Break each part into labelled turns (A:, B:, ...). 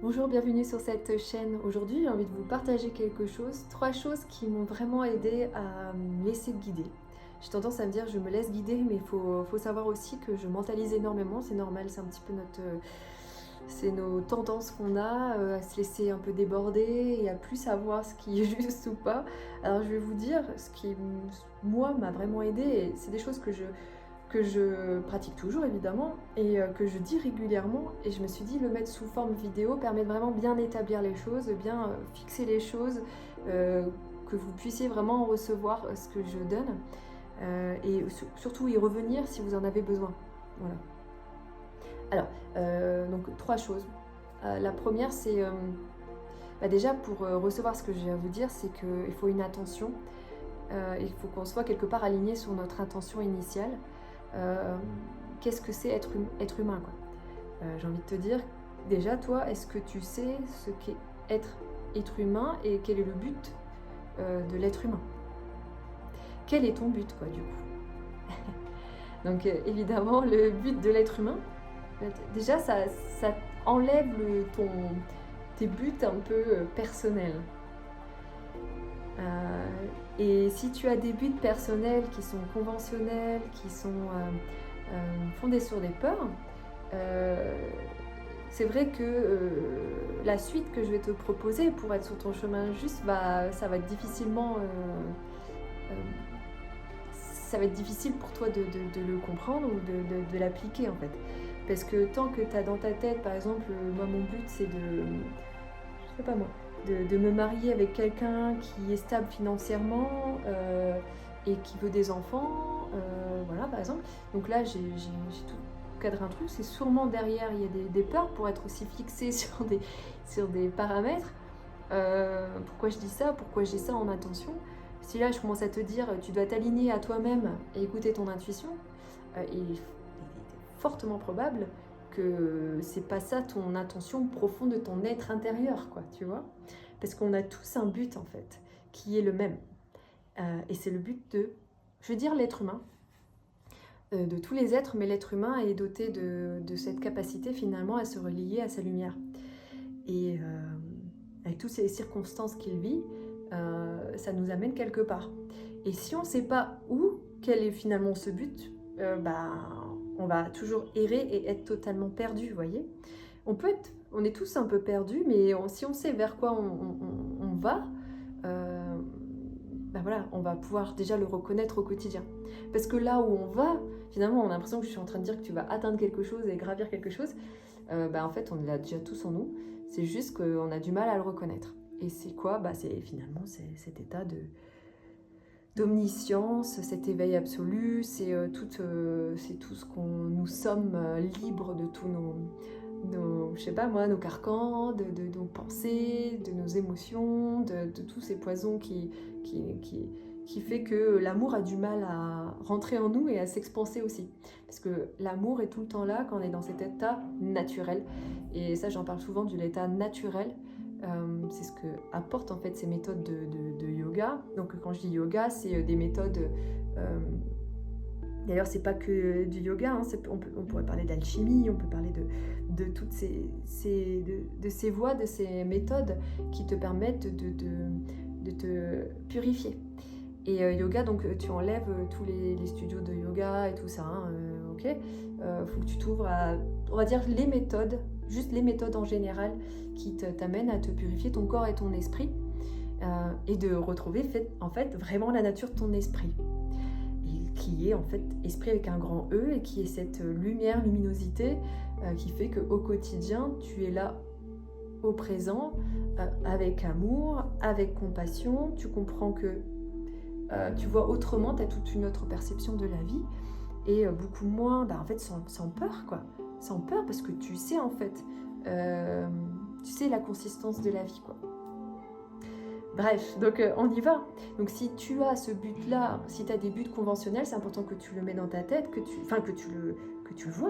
A: Bonjour, bienvenue sur cette chaîne. Aujourd'hui, j'ai envie de vous partager quelque chose, 3 choses qui m'ont vraiment aidé à me laisser guider. J'ai tendance à me dire je me laisse guider, mais il faut savoir aussi que je mentalise énormément, c'est normal, c'est un petit peu c'est nos tendances qu'on a à se laisser un peu déborder et à plus savoir ce qui est juste ou pas. Alors je vais vous dire ce qui, moi, m'a vraiment aidé, et c'est des choses que je pratique toujours évidemment et que je dis régulièrement, et je me suis dit le mettre sous forme vidéo permet de vraiment bien établir les choses, bien fixer les choses, que vous puissiez vraiment recevoir ce que je donne et surtout y revenir si vous en avez besoin. Voilà. Alors, donc 3 choses. La première, c'est déjà pour recevoir ce que j'ai à vous dire, c'est qu'il faut une intention. Il faut qu'on soit quelque part aligné sur notre intention initiale. Qu'est-ce que c'est être humain, quoi. J'ai envie de te dire, déjà toi, est-ce que tu sais ce qu'est être humain et quel est le but de l'être humain? Quel est ton but, quoi, du coup? Donc évidemment, le but de l'être humain, déjà ça enlève tes buts un peu personnels. Et si tu as des buts personnels qui sont conventionnels, qui sont fondés sur des peurs, c'est vrai que la suite que je vais te proposer pour être sur ton chemin juste, ça va être ça va être difficile pour toi de le comprendre ou de l'appliquer en fait. Parce que tant que tu as dans ta tête, par exemple, moi mon but c'est je sais pas moi, de me marier avec quelqu'un qui est stable financièrement et qui veut des enfants, voilà par exemple. Donc là j'ai tout cadré un truc, c'est sûrement derrière il y a des peurs pour être aussi fixé sur des paramètres. Pourquoi je dis ça, pourquoi j'ai ça en intention? Si là je commence à te dire tu dois t'aligner à toi-même et écouter ton intuition, il est fortement probable que c'est pas ça ton intention profonde de ton être intérieur, quoi, tu vois. Parce qu'on a tous un but en fait, qui est le même. Et c'est le but je veux dire l'être humain, de tous les êtres, mais l'être humain est doté de cette capacité finalement à se relier à sa lumière. Et avec toutes ces circonstances qu'il vit, ça nous amène quelque part. Et si on ne sait pas quel est finalement ce but, on va toujours errer et être totalement perdu, vous voyez. On est tous un peu perdus, mais si on sait vers quoi on va, voilà, on va pouvoir déjà le reconnaître au quotidien. Parce que là où on va, finalement, on a l'impression que je suis en train de dire que tu vas atteindre quelque chose et gravir quelque chose. En fait, on l'a déjà tous en nous. C'est juste qu'on a du mal à le reconnaître. Et c'est quoi? C'est cet état d'omniscience, cet éveil absolu, c'est tout ce qu'on nous sommes libres de tous je sais pas moi, nos carcans, de nos pensées, de nos émotions, de tous ces poisons qui fait que l'amour a du mal à rentrer en nous et à s'expanser aussi. Parce que l'amour est tout le temps là quand on est dans cet état naturel. Et ça, j'en parle souvent de l'état naturel. C'est ce que apportent en fait ces méthodes de yoga. Donc quand je dis yoga, c'est des méthodes... D'ailleurs, c'est pas que du yoga, hein, on pourrait parler d'alchimie, on peut parler de toutes ces voies, de ces méthodes qui te permettent de te purifier. Et yoga, donc tu enlèves tous les studios de yoga et tout ça, hein, ok. Faut que tu t'ouvres à, on va dire, les méthodes, juste les méthodes en général qui t'amènent à te purifier ton corps et ton esprit et de retrouver en fait vraiment la nature de ton esprit. Qui est en fait esprit avec un grand E et qui est cette luminosité qui fait qu'au quotidien, tu es là au présent, avec amour, avec compassion, tu comprends que tu vois autrement, tu as toute une autre perception de la vie et beaucoup moins, en fait sans peur, quoi. Sans peur parce que tu sais en fait, tu sais la consistance de la vie, quoi. Bref, donc on y va. Donc si tu as ce but-là, si tu as des buts conventionnels, c'est important que tu le mets dans ta tête, que tu le vois,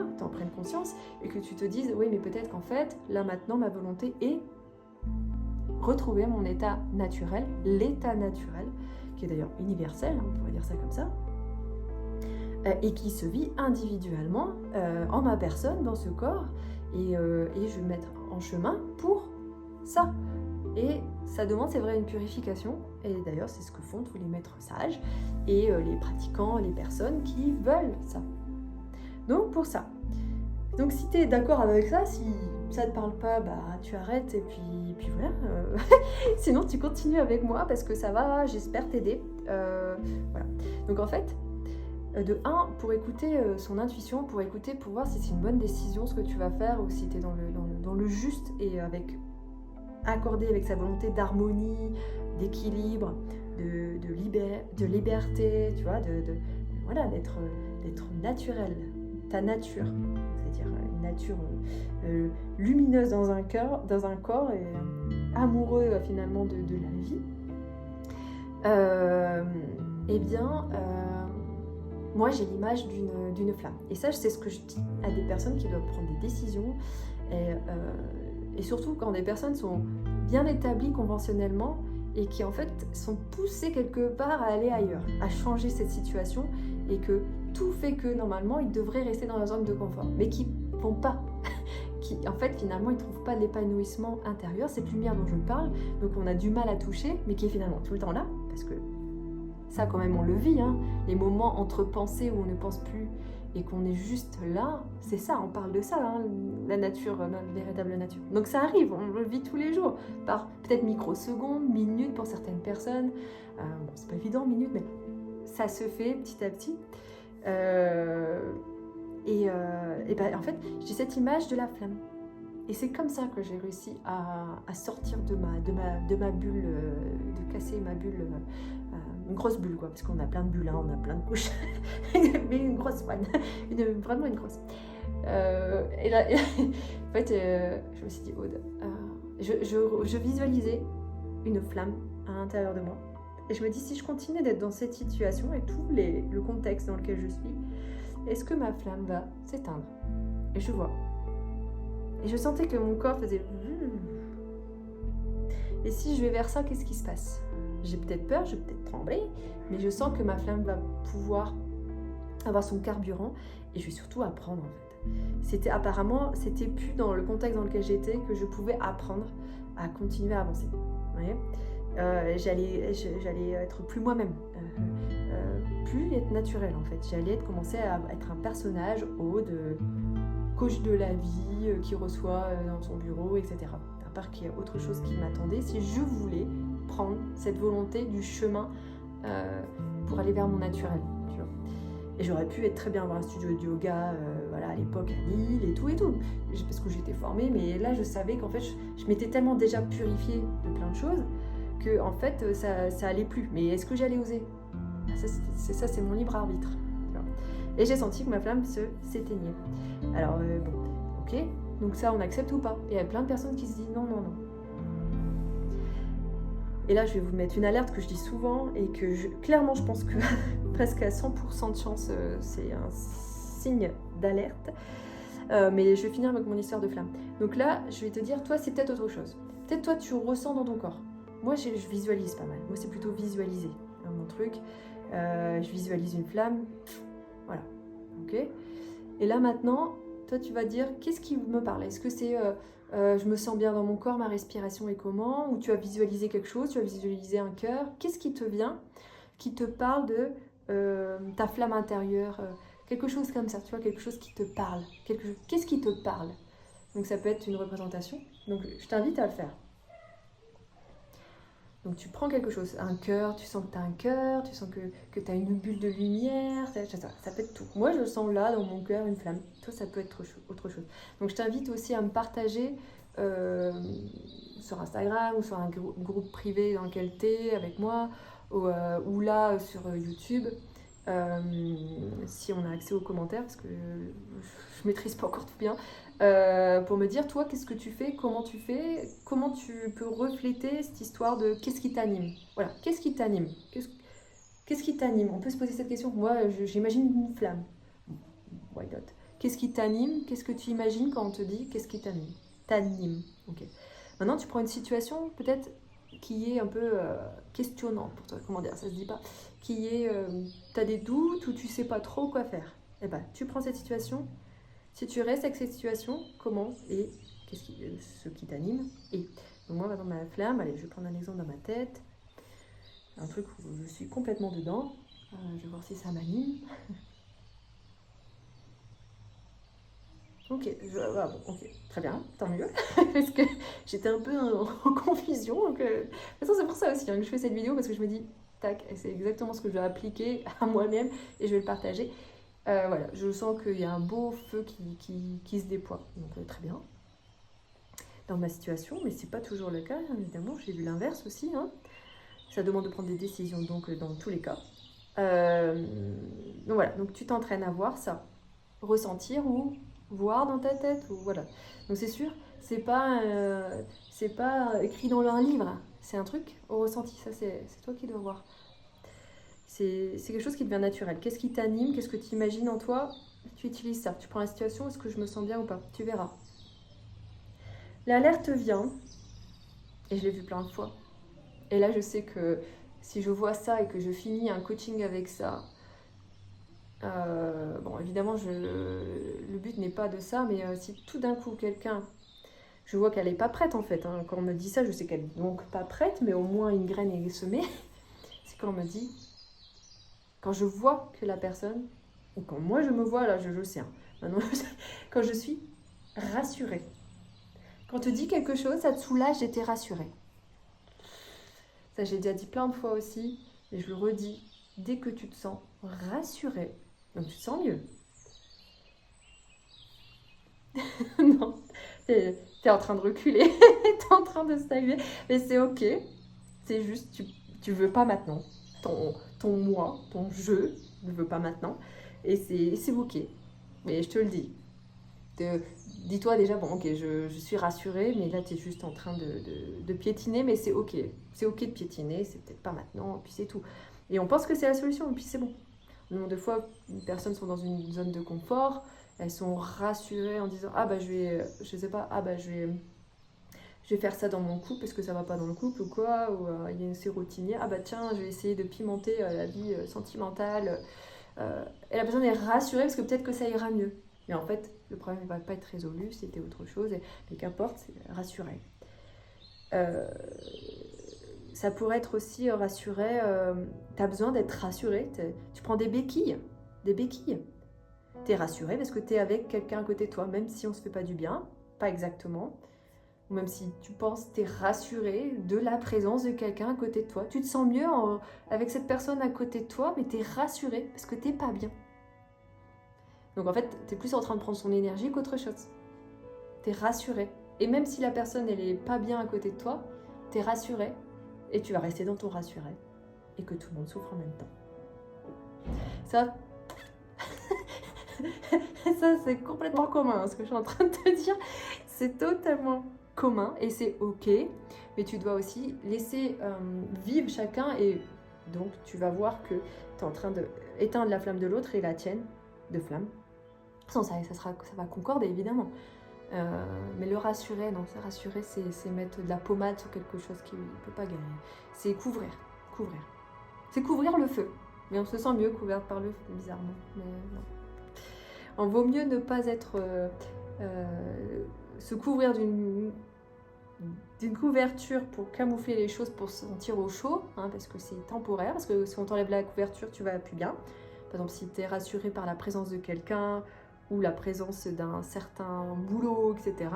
A: que tu en prennes conscience et que tu te dises, oui, mais peut-être qu'en fait, là maintenant, ma volonté est retrouver mon état naturel, l'état naturel, qui est d'ailleurs universel, on pourrait dire ça comme ça, et qui se vit individuellement en ma personne, dans ce corps, et je vais mettre en chemin pour ça. Et ça demande, c'est vrai, une purification. Et d'ailleurs, c'est ce que font tous les maîtres sages et les pratiquants, les personnes qui veulent ça. Donc, pour ça. Donc, si tu es d'accord avec ça, si ça ne te parle pas, bah, tu arrêtes et puis voilà. Sinon, tu continues avec moi parce que ça va, j'espère, t'aider. Voilà. Donc, en fait, de 1, pour écouter son intuition, pour écouter, pour voir si c'est une bonne décision ce que tu vas faire ou si tu es dans le juste et accordé avec sa volonté d'harmonie, d'équilibre, de liberté, tu vois, voilà, d'être naturel, ta nature, c'est-à-dire une nature lumineuse dans un corps et amoureux finalement de la vie. Moi j'ai l'image d'une flamme. Et ça, c'est ce que je dis à des personnes qui doivent prendre des décisions. Et surtout quand des personnes sont bien établies conventionnellement et qui en fait sont poussées quelque part à aller ailleurs, à changer cette situation, et que tout fait que normalement ils devraient rester dans leur zone de confort, mais qui ne vont pas. Qui en fait finalement ils ne trouvent pas l'épanouissement intérieur, cette lumière dont je parle, donc on a du mal à toucher, mais qui est finalement tout le temps là, parce que ça quand même on le vit, hein, les moments entre pensées où on ne pense plus et qu'on est juste là, c'est ça, on parle de ça, hein, la nature, notre véritable nature. Donc ça arrive, on le vit tous les jours, par peut-être microsecondes, minutes pour certaines personnes, bon c'est pas évident minutes, mais ça se fait petit à petit. En fait, j'ai cette image de la flamme. Et c'est comme ça que j'ai réussi à sortir de ma bulle, de casser ma bulle, une grosse bulle quoi, parce qu'on a plein de bulles, hein, on a plein de couches, mais une grosse one, vraiment une grosse. Et là, en fait, je me suis dit, Aude, je visualisais une flamme à l'intérieur de moi. Et je me dis, si je continue d'être dans cette situation et tout le contexte dans lequel je suis, est-ce que ma flamme va s'éteindre? Et je vois. Et je sentais que mon corps faisait... Et si je vais vers ça, qu'est-ce qui se passe? J'ai peut-être peur, je vais peut-être trembler, mais je sens que ma flamme va pouvoir avoir son carburant et je vais surtout apprendre en fait. C'était plus dans le contexte dans lequel j'étais que je pouvais apprendre à continuer à avancer. Vous voyez, j'allais être plus moi-même, plus être naturelle en fait. J'allais commencer à être un personnage de coach de la vie qui reçoit dans son bureau, etc. À part qu'il y a autre chose qui m'attendait si je voulais prendre cette volonté du chemin pour aller vers mon naturel. Tu vois. Et j'aurais pu très bien avoir un studio de yoga voilà, à l'époque à Lille et tout, parce que j'étais formée, mais là je savais qu'en fait je m'étais tellement déjà purifiée de plein de choses que en fait ça allait plus. Mais est-ce que j'allais oser? C'est mon libre arbitre. Tu vois. Et j'ai senti que ma flamme s'éteignait. Alors bon, ok, donc ça on accepte ou pas? Et il y a plein de personnes qui se disent non. Et là, je vais vous mettre une alerte que je dis souvent et que clairement, je pense que presque à 100% de chance, c'est un signe d'alerte. Mais je vais finir avec mon histoire de flamme. Donc là, je vais te dire, toi, c'est peut-être autre chose. Peut-être toi, tu ressens dans ton corps. Moi, je visualise pas mal. Moi, c'est plutôt visualiser, hein, mon truc. Je visualise une flamme. Voilà. Ok. Et là, maintenant, toi, tu vas dire, qu'est-ce qui me parle? Est-ce que c'est... je me sens bien dans mon corps, ma respiration est comment? Ou tu as visualisé quelque chose, tu as visualisé un cœur. Qu'est-ce qui te vient, qui te parle de ta flamme intérieure? Quelque chose comme ça, tu vois, quelque chose qui te parle. Qu'est-ce qui te parle? Donc ça peut être une représentation. Donc je t'invite à le faire. Donc tu prends quelque chose, un cœur, tu sens que tu as un cœur, tu sens que tu as une bulle de lumière, ça peut être tout. Moi je sens là dans mon cœur une flamme, toi ça peut être autre chose. Donc je t'invite aussi à me partager sur Instagram ou sur un groupe privé dans lequel tu es avec moi ou là sur YouTube. Si on a accès aux commentaires, parce que je maîtrise pas encore tout bien, pour me dire, toi, qu'est-ce que tu fais, comment tu peux refléter cette histoire de qu'est-ce qui t'anime. Voilà, qu'est-ce qui t'anime? Qu'est-ce qui t'anime? On peut se poser cette question. Moi, j'imagine une flamme. Why not? Qu'est-ce qui t'anime? Qu'est-ce que tu imagines quand on te dit qu'est-ce qui t'anime? T'anime. Ok. Maintenant, tu prends une situation peut-être qui est un peu questionnante pour toi. Comment dire? Ça se dit pas. Qui est, t'as des doutes ou tu sais pas trop quoi faire. Eh ben, tu prends cette situation. Si tu restes avec cette situation, comment et ce qui t'anime. Et donc moi, dans ma flamme, allez, je vais prendre un exemple dans ma tête, un truc où je suis complètement dedans. Je vais voir si ça m'anime. Ok, ok, très bien, tant mieux, parce que j'étais un peu en confusion. Donc, de toute façon, c'est pour ça aussi que je fais cette vidéo, parce que je me dis, tac, c'est exactement ce que je dois appliquer à moi-même et je vais le partager. Voilà, je sens qu'il y a un beau feu qui se déploie, donc très bien, dans ma situation, mais c'est pas toujours le cas, hein, évidemment, j'ai vu l'inverse aussi. Hein. Ça demande de prendre des décisions, donc dans tous les cas. Donc voilà, donc tu t'entraînes à voir ça, ressentir ou voir dans ta tête, ou voilà. Donc c'est sûr, c'est pas écrit dans un livre, c'est un truc au ressenti, ça c'est toi qui dois voir. C'est quelque chose qui devient naturel. Qu'est-ce qui t'anime, qu'est-ce que tu imagines en toi, tu utilises ça. Tu prends la situation, est-ce que je me sens bien ou pas, tu verras. L'alerte vient, et je l'ai vu plein de fois. Et là je sais que si je vois ça et que je finis un coaching avec ça, bon, évidemment, le but n'est pas de ça, mais si tout d'un coup, quelqu'un, je vois qu'elle n'est pas prête en fait, hein. Quand on me dit ça, je sais qu'elle n'est donc pas prête, mais au moins une graine est semée. C'est quand on me dit, quand je vois que la personne, ou quand moi je me vois, là je sais, hein, maintenant, quand je suis rassurée. Quand on te dit quelque chose, ça te soulage et t'es rassurée. Ça, j'ai déjà dit plein de fois aussi, et je le redis, dès que tu te sens rassurée, donc tu te sens mieux. Non, t'es en train de reculer, t'es en train de stagner, mais c'est ok, c'est juste, tu veux pas maintenant, ton moi, ton je ne veut pas maintenant, et c'est ok, mais je te le dis. Dis-toi déjà, bon ok, je suis rassurée, mais là tu es juste en train de piétiner, mais c'est ok de piétiner, c'est peut-être pas maintenant, puis c'est tout. Et on pense que c'est la solution, et puis c'est bon. Le nombre de fois, les personnes sont dans une zone de confort, elles sont rassurées en disant ah bah je sais pas, ah bah je vais faire ça dans mon couple parce que ça va pas dans le couple ou quoi, ou il y a c'est routinier, ah bah tiens je vais essayer de pimenter la vie sentimentale. Et la personne est rassurée parce que peut-être que ça ira mieux. Mais en fait, le problème ne va pas être résolu, c'était autre chose, mais qu'importe, c'est rassuré. Ça pourrait être aussi rassuré, tu as besoin d'être rassuré, tu prends des béquilles. Tu es rassuré parce que tu es avec quelqu'un à côté de toi, même si on ne se fait pas du bien, pas exactement, ou même si tu penses, tu es rassuré de la présence de quelqu'un à côté de toi. Tu te sens mieux avec cette personne à côté de toi, mais tu es rassuré parce que tu n'es pas bien. Donc en fait, tu es plus en train de prendre son énergie qu'autre chose. Tu es rassuré. Et même si la personne, elle n'est pas bien à côté de toi, tu es rassuré et tu vas rester dans ton rassuré. Et que tout le monde souffre en même temps. Ça, ça c'est complètement commun, hein, ce que je suis en train de te dire. C'est totalement commun et c'est ok. Mais tu dois aussi laisser vivre chacun et donc tu vas voir que tu es en train d'éteindre la flamme de l'autre et la tienne de flamme. Ça va concorder évidemment. Mais le rassurer, non, c'est rassurer, c'est mettre de la pommade sur quelque chose qui ne peut pas gagner. C'est couvrir. C'est couvrir le feu. Mais on se sent mieux couvert par le feu, bizarrement. Mais non. On vaut mieux ne pas être... se couvrir d'une couverture pour camoufler les choses, pour se sentir au chaud, hein, parce que c'est temporaire, parce que si on t'enlève la couverture, tu vas plus bien. Par exemple, si tu es rassuré par la présence de quelqu'un, ou la présence d'un certain boulot, etc.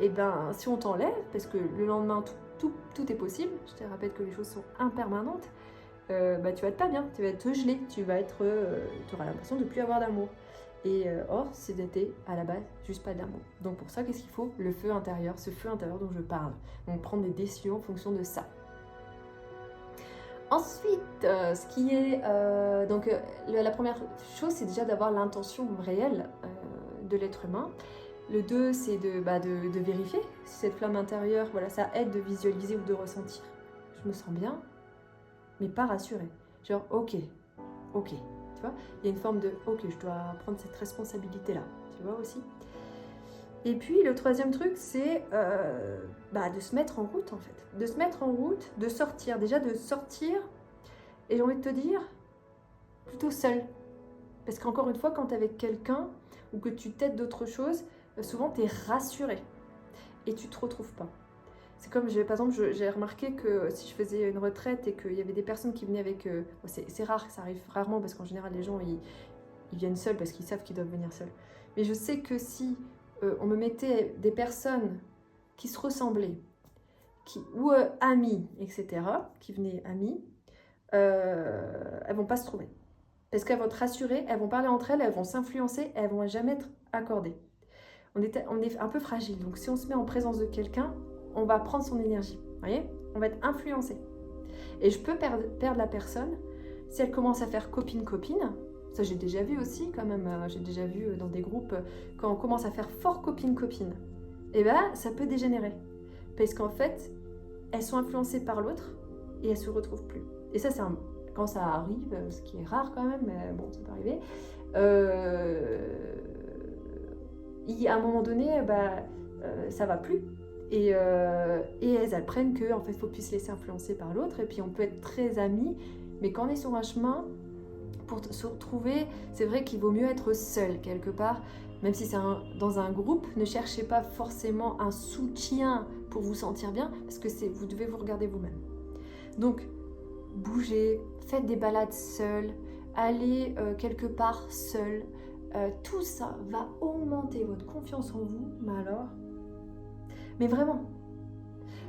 A: Et ben, si on t'enlève, parce que le lendemain, tout est possible, je te rappelle que les choses sont impermanentes, bah, tu vas être pas bien, tu vas être gelé, tu auras l'impression de ne plus avoir d'amour. Et or, c'était à la base juste pas d'amour. Donc pour ça, qu'est-ce qu'il faut? Le feu intérieur, ce feu intérieur dont je parle. Donc prendre des décisions en fonction de ça. Ensuite, ce qui est... la première chose, c'est déjà d'avoir l'intention réelle de l'être humain. Le 2, c'est de vérifier si cette flamme intérieure, voilà, ça aide de visualiser ou de ressentir. Je me sens bien, mais pas rassurée. Genre, ok, tu vois, il y a une forme de, ok, je dois prendre cette responsabilité-là, tu vois aussi. Et puis, le troisième truc, c'est de se mettre en route, en fait. De se mettre en route, de sortir. Déjà, de sortir, et j'ai envie de te dire, plutôt seul. Parce qu'encore une fois, quand tu es avec quelqu'un, ou que tu t'aides d'autre chose, souvent tu es rassuré et tu te retrouves pas. C'est comme, par exemple, j'ai remarqué que si je faisais une retraite et qu'il y avait des personnes qui venaient avec... c'est rare, ça arrive rarement parce qu'en général les gens ils viennent seuls parce qu'ils savent qu'ils doivent venir seuls. Mais je sais que si on me mettait des personnes qui se ressemblaient, ou amies, etc., qui venaient amies, elles vont pas se trouver. Parce qu'elles vont être rassurées, elles vont parler entre elles, elles vont s'influencer, elles vont jamais être accordées. On est un peu fragile, donc si on se met en présence de quelqu'un, on va prendre son énergie, vous voyez, on va être influencé. Et je peux perdre la personne si elle commence à faire copine-copine. Ça, j'ai déjà vu aussi, quand même. J'ai déjà vu dans des groupes, quand on commence à faire fort copine-copine, et ben, ça peut dégénérer. Parce qu'en fait, elles sont influencées par l'autre et elles se retrouvent plus. Et ça, quand ça arrive, ce qui est rare quand même, mais bon, ça peut arriver, à un moment donné, ça va plus. Et elles apprennent qu'en fait, il faut plus se laisser influencer par l'autre. Et puis, on peut être très amis, mais quand on est sur un chemin, pour se retrouver, c'est vrai qu'il vaut mieux être seul quelque part. Même si c'est dans un groupe, ne cherchez pas forcément un soutien pour vous sentir bien, parce que vous devez vous regarder vous-même. Donc, bougez, faites des balades seuls, allez quelque part seul. Tout ça va augmenter votre confiance en vous, mais vraiment.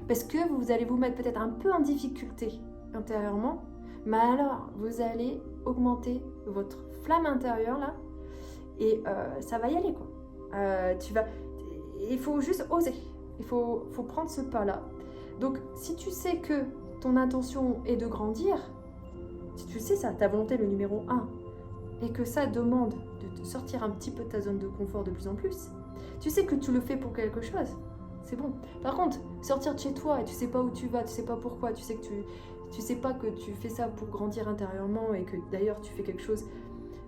A: Parce que vous allez vous mettre peut-être un peu en difficulté intérieurement, mais alors vous allez augmenter votre flamme intérieure là, et ça va y aller quoi. Il faut juste oser, il faut prendre ce pas là. Donc si tu sais que ton intention est de grandir, si tu sais ça, ta volonté le numéro 1, et que ça demande de te sortir un petit peu de ta zone de confort de plus en plus, tu sais que tu le fais pour quelque chose, c'est bon. Par contre, sortir de chez toi et tu sais pas où tu vas, tu sais pas pourquoi, tu sais que tu sais pas que tu fais ça pour grandir intérieurement et que d'ailleurs tu fais quelque chose,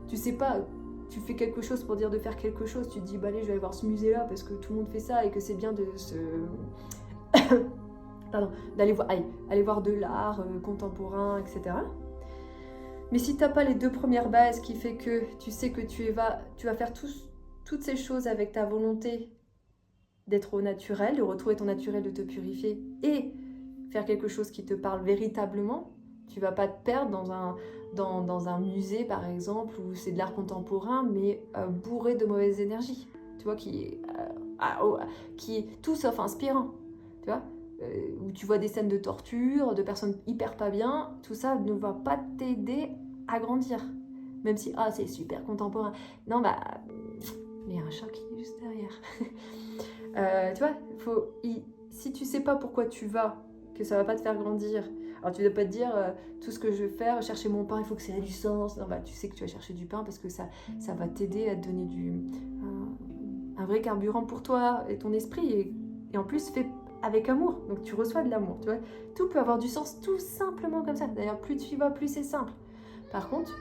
A: tu sais pas, tu fais quelque chose pour dire de faire quelque chose, tu te dis bah allez je vais aller voir ce musée là parce que tout le monde fait ça et que c'est bien de se... Pardon, aller voir de l'art contemporain, etc. Mais si t'as pas les 2 premières bases qui fait que tu sais que tu vas faire toutes ces choses avec ta volonté d'être au naturel, de retrouver ton naturel, de te purifier et faire quelque chose qui te parle véritablement, tu vas pas te perdre dans un musée par exemple où c'est de l'art contemporain mais bourré de mauvaises énergies, tu vois, qui est tout sauf inspirant, tu vois, où tu vois des scènes de torture, de personnes hyper pas bien, tout ça ne va pas t'aider à grandir, même si c'est super contemporain. Non mais il y a un chat qui est juste derrière. Tu vois, si tu sais pas pourquoi tu vas, que ça va pas te faire grandir, alors tu ne dois pas te dire tout ce que je vais faire, chercher mon pain, il faut que ça ait du sens. Non, tu sais que tu vas chercher du pain parce que ça va t'aider à te donner un vrai carburant pour toi et ton esprit, et en plus fait avec amour, donc tu reçois de l'amour, tu vois. Tout peut avoir du sens tout simplement comme ça. D'ailleurs, plus tu y vas, plus c'est simple. Par contre,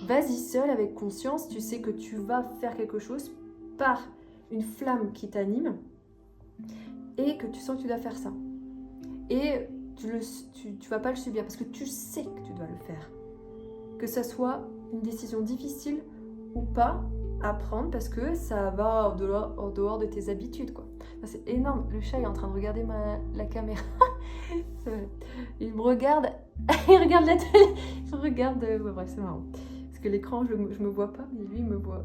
A: vas-y seul avec conscience, tu sais que tu vas faire quelque chose par une flamme qui t'anime et que tu sens que tu dois faire ça. Et tu vas pas le subir parce que tu sais que tu dois le faire. Que ça soit une décision difficile ou pas à prendre parce que ça va en dehors de tes habitudes, quoi. C'est énorme. Le chat est en train de regarder la caméra. Il me regarde. Il regarde la télé. Il regarde. Bref, c'est marrant. Parce que l'écran, je me vois pas, mais lui, il me voit.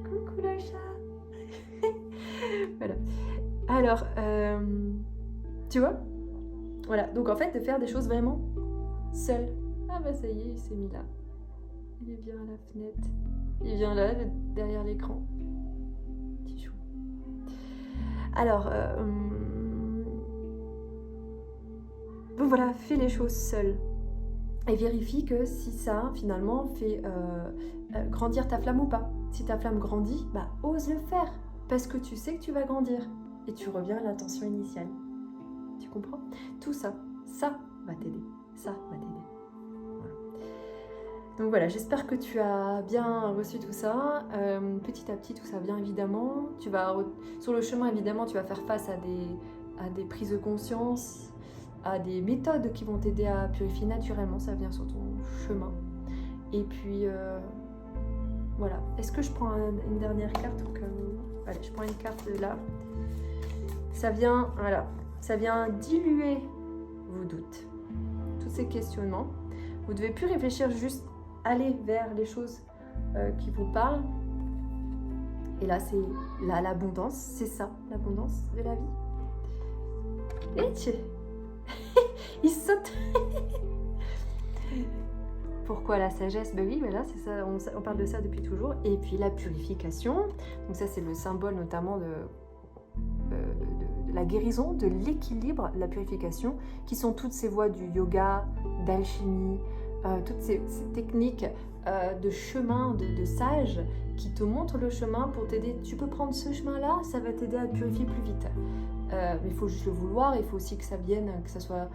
A: Coucou le chat. Voilà. Alors, tu vois? Voilà. Donc en fait, de faire des choses vraiment seul. Ah bah ça y est, il s'est mis là. Il est bien à la fenêtre. Il vient là, derrière l'écran. Petit chou. Alors, donc voilà, fais les choses seul. Et vérifie que si ça, finalement, fait grandir ta flamme ou pas. Si ta flamme grandit, ose le faire. Parce que tu sais que tu vas grandir. Et tu reviens à l'intention initiale. Tu comprends? Tout ça va t'aider. Ça va t'aider. Donc voilà, j'espère que tu as bien reçu tout ça. Petit à petit, tout ça vient évidemment. Sur le chemin, évidemment, tu vas faire face à des prises de conscience, à des méthodes qui vont t'aider à purifier naturellement. Ça vient sur ton chemin. Et puis, voilà. Est-ce que je prends une dernière carte au cas où? allez, je prends une carte de là. Ça vient, voilà, ça vient diluer vos doutes, tous ces questionnements. Vous devez plus réfléchir, juste aller vers les choses qui vous parlent. Et là, c'est l'abondance, c'est ça, l'abondance de la vie. Et tiens, il saute. Pourquoi la sagesse? Ben oui, mais là, c'est ça, on parle de ça depuis toujours. Et puis la purification, donc ça, c'est le symbole notamment de la guérison, de l'équilibre, la purification, qui sont toutes ces voies du yoga, d'alchimie, toutes ces techniques de chemin, de sages, qui te montrent le chemin pour t'aider. Tu peux prendre ce chemin-là, ça va t'aider à te purifier plus vite. Mais il faut juste le vouloir, il faut aussi que ça vienne, que ça soit,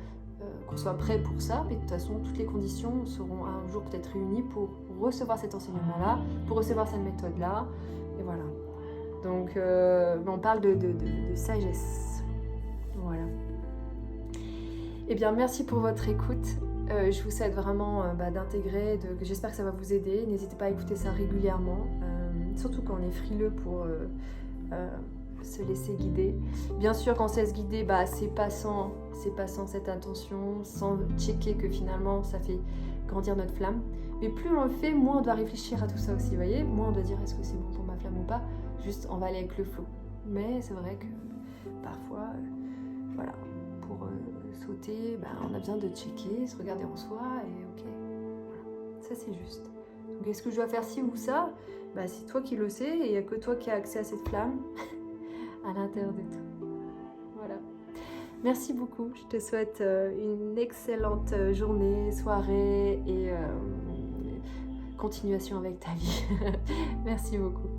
A: qu'on soit prêt pour ça. Mais de toute façon, toutes les conditions seront un jour peut-être réunies pour recevoir cet enseignement-là, pour recevoir cette méthode-là, et voilà. Donc, on parle de sagesse. Voilà. Eh bien, merci pour votre écoute. Je vous souhaite vraiment d'intégrer, j'espère que ça va vous aider. N'hésitez pas à écouter ça régulièrement, surtout quand on est frileux pour se laisser guider. Bien sûr, quand on se laisse guider, c'est pas sans cette intention, sans checker que finalement ça fait grandir notre flamme. Mais plus on le fait, moins on doit réfléchir à tout ça aussi, vous voyez. Moins on doit dire est-ce que c'est bon pour ma flamme ou pas. Juste, on va aller avec le flow. Mais c'est vrai que parfois, voilà, pour sauter, on a besoin de checker, se regarder en soi et ok, voilà, ça c'est juste. Donc est-ce que je dois faire ci ou ça? C'est toi qui le sais et il n'y a que toi qui as accès à cette flamme à l'intérieur de toi. Voilà. Merci beaucoup, je te souhaite une excellente journée, soirée et continuation avec ta vie. Merci beaucoup.